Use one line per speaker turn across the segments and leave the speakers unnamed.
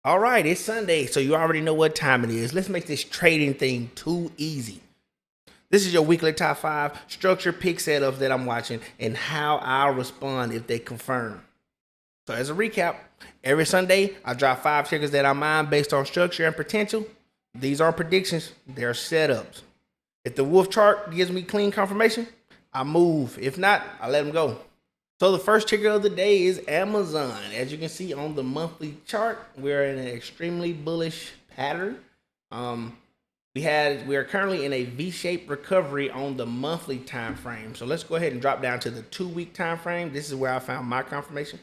All right, it's Sunday, so you already know what time it is. Let's make this trading thing too easy. This is your weekly top five structure pick setups that I'm watching and how I'll respond if they confirm. So, as a recap, every Sunday I drop five tickers that I mine based on structure and potential. These aren't predictions, they're setups. If the wolf chart gives me clean confirmation, I move. If not, I let them go. So the first ticker of the day is AMZN. As you can see on the monthly chart, we're in an extremely bullish pattern. Um, we are currently in a V-shaped recovery on the monthly time frame. So let's go ahead and drop down to the 2-week time frame. This is where I found my confirmation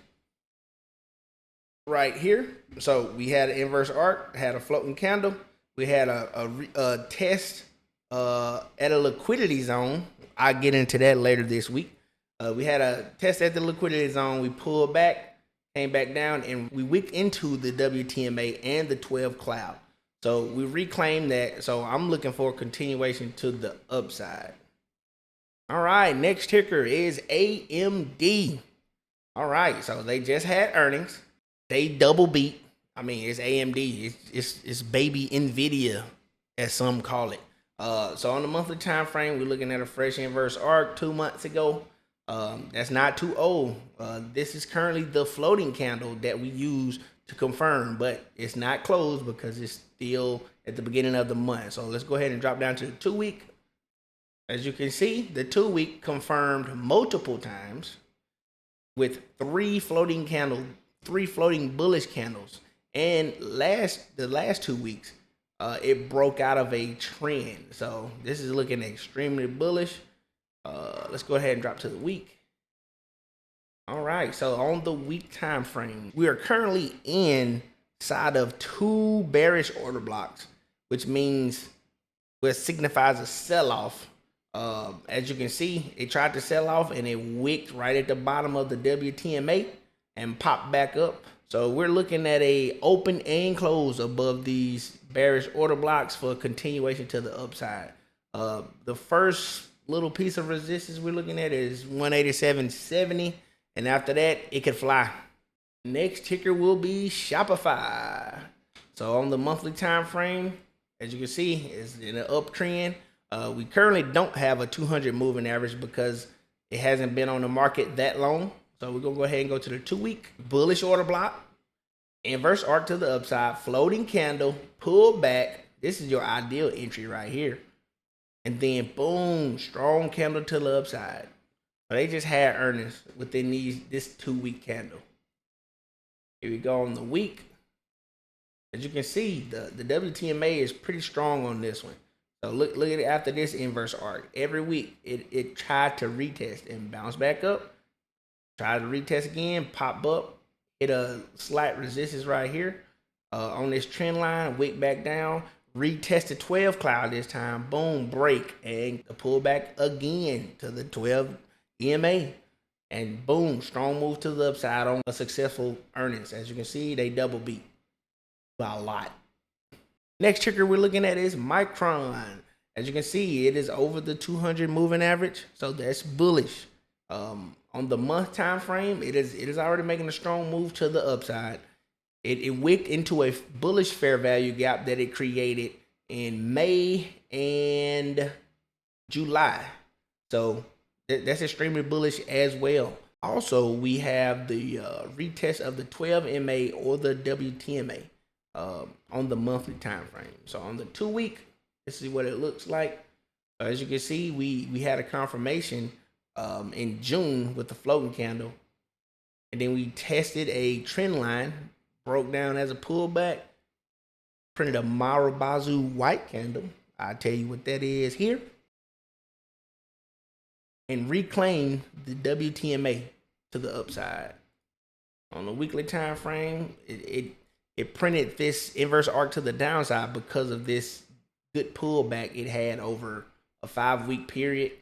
right here. So we had an inverse arc, had a floating candle, we had a test at a liquidity zone. I'll get into that later this week. We had a test at the liquidity zone. We pulled back, came back down, and we wicked into the WTMA and the 12 cloud. So we reclaimed that. So I'm looking for a continuation to the upside. All right, next ticker is AMD. All right, so they just had earnings. They double beat. I mean, it's AMD. It's baby Nvidia, as some call it. So on the monthly time frame, we're looking at a fresh inverse arc 2 months ago. That's not too old. This is currently the floating candle that we use to confirm, but it's not closed because it's still at the beginning of the month. So let's go ahead and drop down to the 2-week. As you can see, the 2-week confirmed multiple times with three floating bullish candles. And the last 2 weeks, it broke out of a trend. So this is looking extremely bullish. Let's go ahead and drop to the week. All right, so on the week time frame, we are currently inside of two bearish order blocks, which means what signifies a sell-off. As you can see, it tried to sell off and it wicked right at the bottom of the WTMA and popped back up. So we're looking at a open and close above these bearish order blocks for a continuation to the upside. The first little piece of resistance we're looking at is 187.70, and after that it could fly. Next ticker will be Shopify. So on the monthly time frame, as you can see, it's in an uptrend. We currently don't have a 200 moving average because it hasn't been on the market that long. So we're gonna go ahead and go to the 2-week bullish order block, inverse arc to the upside, floating candle, pull back. This is your ideal entry right here. And then boom, strong candle to the upside. So they just had earnings within this 2-week candle. Here we go on the week. As you can see, the WTMA is pretty strong on this one. So look at it after this inverse arc. Every week it tried to retest and bounce back up. Try to retest again, pop up, hit a slight resistance right here on this trend line, wick back down, retest the 12 cloud this time, boom, break, and pull back again to the 12 EMA. And boom, strong move to the upside on a successful earnings. As you can see, they double beat by a lot. Next ticker we're looking at is Micron. As you can see, it is over the 200 moving average, so that's bullish. On the month time frame, it is already making a strong move to the upside. It wicked into a bullish fair value gap that it created in May and July. So that's extremely bullish as well. Also, we have the retest of the 12 MA or the WTMA on the monthly time frame. So on the 2-week, this is what it looks like. As you can see, we had a confirmation in June with the floating candle, and then we tested a trend line, broke down as a pullback, printed a Marubazu white candle. I'll tell you what that is here, and reclaimed the WTMA to the upside. On the weekly time frame, it printed this inverse arc to the downside because of this good pullback it had over a 5-week period.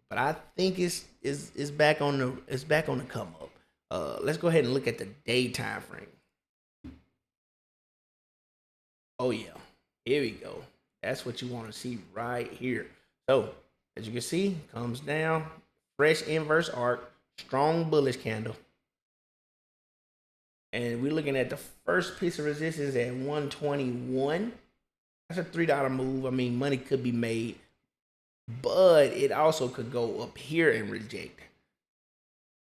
But I think it's back on the come up. Let's go ahead and look at the day time frame. Oh yeah, here we go. That's what you want to see right here. So as you can see, comes down, fresh inverse arc, strong bullish candle, And we're looking at the first piece of resistance at 121. That's a $3 move. I mean, money could be made, but it also could go up here and reject.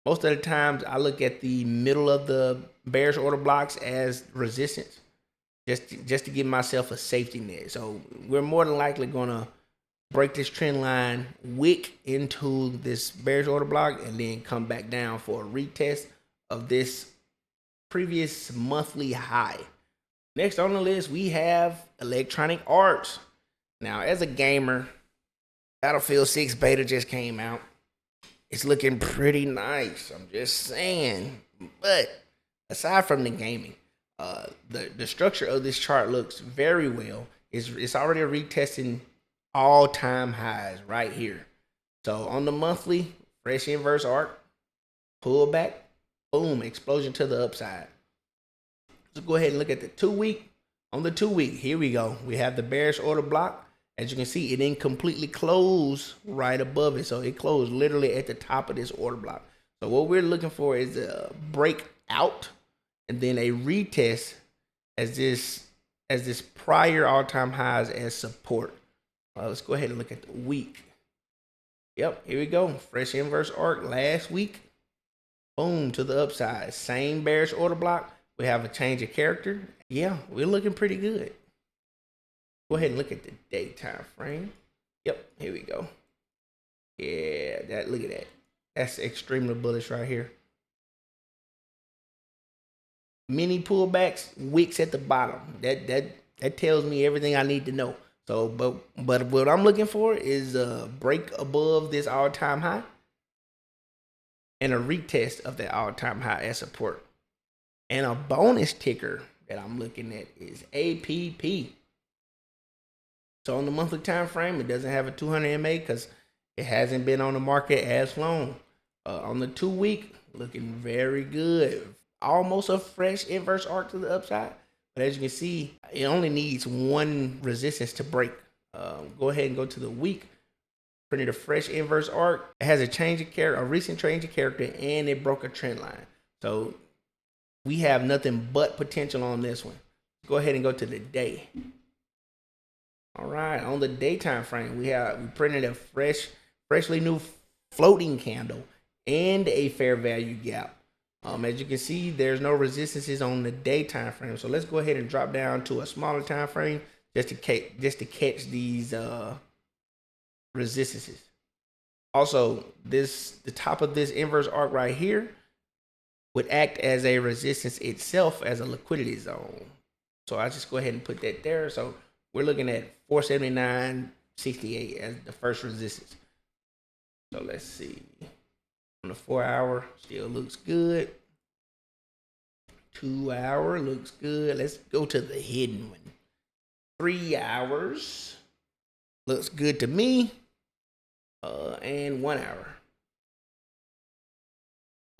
Most of the times I look at the middle of the bearish order blocks as resistance, just to give myself a safety net. So we're more than likely gonna break this trend line, wick into this bearish order block, and then come back down for a retest of this previous monthly high. Next on the list, we have Electronic Arts. Now, as a gamer, Battlefield 6 beta just came out. It's looking pretty nice, I'm just saying. But aside from the gaming, the structure of this chart looks very well. It's already retesting all-time highs right here. So on the monthly, fresh inverse arc, pullback, boom, explosion to the upside. Let's go ahead and look at the 2-week. On the 2-week, here we go. We have the bearish order block. As you can see, it didn't completely close right above it. So it closed literally at the top of this order block. So what we're looking for is a breakout and then a retest as this prior all-time highs as support. Let's go ahead and look at the week. Yep, here we go. Fresh inverse arc last week. Boom, to the upside. Same bearish order block. We have a change of character. Yeah, we're looking pretty good. Go ahead and look at the daytime frame. Yep, here we go. Yeah, look at that. That's extremely bullish right here. Mini pullbacks, wicks at the bottom. That tells me everything I need to know. So, but what I'm looking for is a break above this all-time high and a retest of that all-time high as support. And a bonus ticker that I'm looking at is APP. So on the monthly time frame, it doesn't have a 200 MA because it hasn't been on the market as long. On the 2-week, looking very good. Almost a fresh inverse arc to the upside. But as you can see, it only needs one resistance to break. Go ahead and go to the week. Printed a fresh inverse arc. It has a change of character, a recent change of character, and it broke a trend line. So we have nothing but potential on this one. Go ahead and go to the day. All right, on the daytime frame, we printed a freshly new floating candle and a fair value gap. As you can see, there's no resistances on the daytime frame. So let's go ahead and drop down to a smaller time frame just to catch these resistances. Also, the top of this inverse arc right here would act as a resistance itself as a liquidity zone. So I'll just go ahead and put that there. So we're looking at 479.68 as the first resistance. So let's see. On the 4-hour, still looks good. 2-hour looks good. Let's go to the hidden one. 3 hours looks good to me. And 1 hour.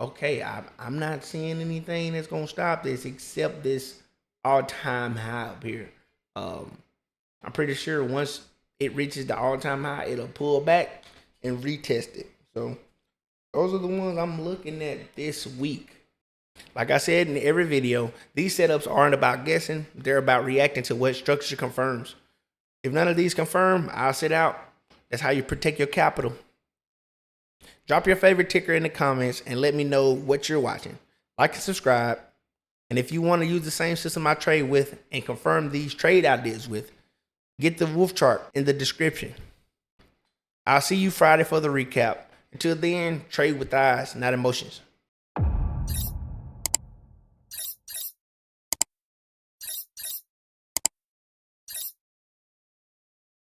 Okay, I'm not seeing anything that's gonna stop this except this all-time high up here. I'm pretty sure once it reaches the all-time high, it'll pull back and retest it. So those are the ones I'm looking at this week. Like I said in every video, these setups aren't about guessing. They're about reacting to what structure confirms. If none of these confirm, I'll sit out. That's how you protect your capital. Drop your favorite ticker in the comments and let me know what you're watching. Like and subscribe. And if you want to use the same system I trade with and confirm these trade ideas with, get the wolf chart in the description. I'll see you Friday for the recap. Until then, trade with eyes, not emotions.